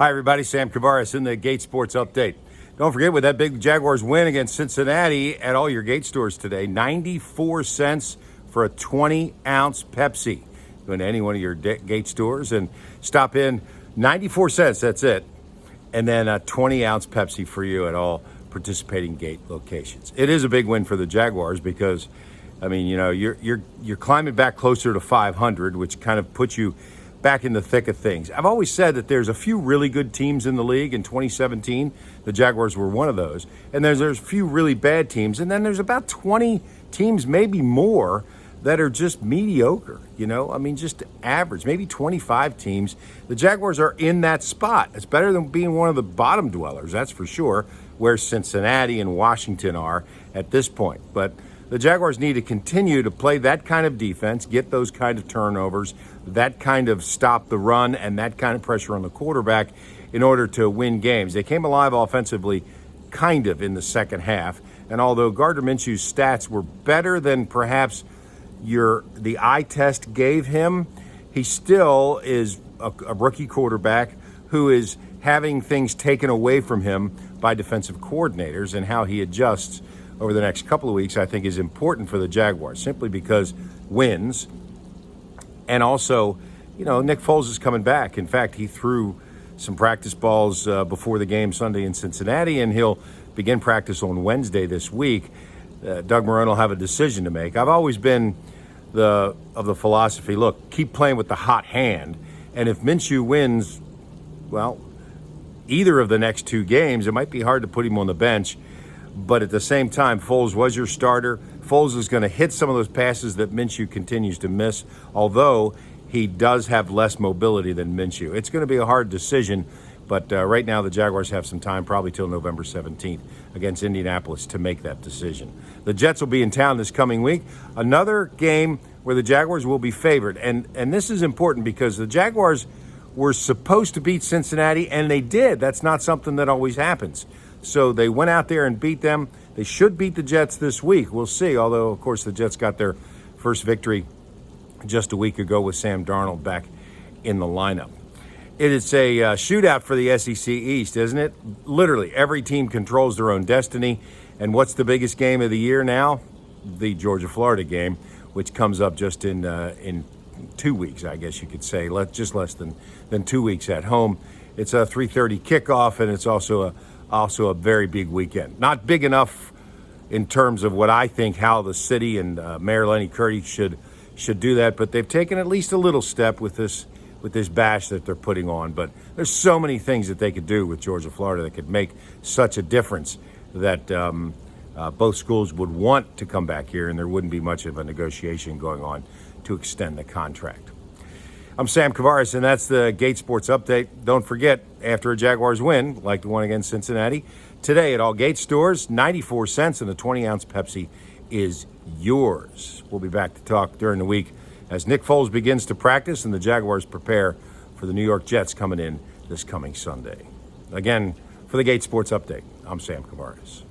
Hi, everybody. Sam Kavaris in the Gate Sports Update. Don't forget, with that big Jaguars win against Cincinnati at all your Gate stores today, 94 cents for a 20-ounce Pepsi. Go into any one of your Gate stores and stop in. 94 cents, that's it. And then a 20-ounce Pepsi for you at all participating Gate locations. It is a big win for the Jaguars because, I mean, you know, you're climbing back closer to 500, which kind of puts you back in the thick of things. I've always said that there's a few really good teams in the league. In 2017, the Jaguars were one of those. And there's a few really bad teams. And then there's about 20 teams, maybe more, that are just mediocre, you know? I mean, just average, maybe 25 teams. The Jaguars are in that spot. It's better than being one of the bottom dwellers, that's for sure, where Cincinnati and Washington are at this point. But the Jaguars need to continue to play that kind of defense, get those kind of turnovers, that kind of stop the run, and that kind of pressure on the quarterback in order to win games. They came alive offensively kind of in the second half, and although Gardner Minshew's stats were better than perhaps the eye test gave him, he still is a rookie quarterback who is having things taken away from him by defensive coordinators, and how he adjusts over the next couple of weeks, I think, is important for the Jaguars, simply because wins. And also, you know, Nick Foles is coming back. In fact, he threw some practice balls before the game Sunday in Cincinnati, and he'll begin practice on Wednesday this week. Doug Marrone will have a decision to make. I've always been of the philosophy, look, keep playing with the hot hand. And if Minshew wins, well, either of the next two games, it might be hard to put him on the bench. But at the same time, Foles was your starter. Foles is going to hit some of those passes that Minshew continues to miss, although he does have less mobility than Minshew. It's going to be a hard decision, but right now the Jaguars have some time, probably till November 17th against Indianapolis, to make that decision. The Jets will be in town this coming week. Another game where the Jaguars will be favored. And this is important because the Jaguars were supposed to beat Cincinnati, and they did. That's not something that always happens. So they went out there and beat them. They should beat the Jets this week. We'll see, although, of course, the Jets got their first victory just a week ago with Sam Darnold back in the lineup. It is a shootout for the SEC East, isn't it? Literally, every team controls their own destiny. And what's the biggest game of the year now? The Georgia-Florida game, which comes up just in 2 weeks, I guess you could say, just less than 2 weeks at home. It's a 3:30 kickoff, and it's also a very big weekend. Not big enough in terms of what I think how the city and Mayor Lenny Curry should do that, but they've taken at least a little step with this bash that they're putting on. But there's so many things that they could do with Georgia, Florida that could make such a difference that both schools would want to come back here, and there wouldn't be much of a negotiation going on to extend the contract. I'm Sam Kavaris, and that's the Gate Sports Update. Don't forget, after a Jaguars win, like the one against Cincinnati, today at all Gate stores, 94 cents and a 20-ounce Pepsi is yours. We'll be back to talk during the week as Nick Foles begins to practice and the Jaguars prepare for the New York Jets coming in this coming Sunday. Again, for the Gate Sports Update, I'm Sam Kavaris.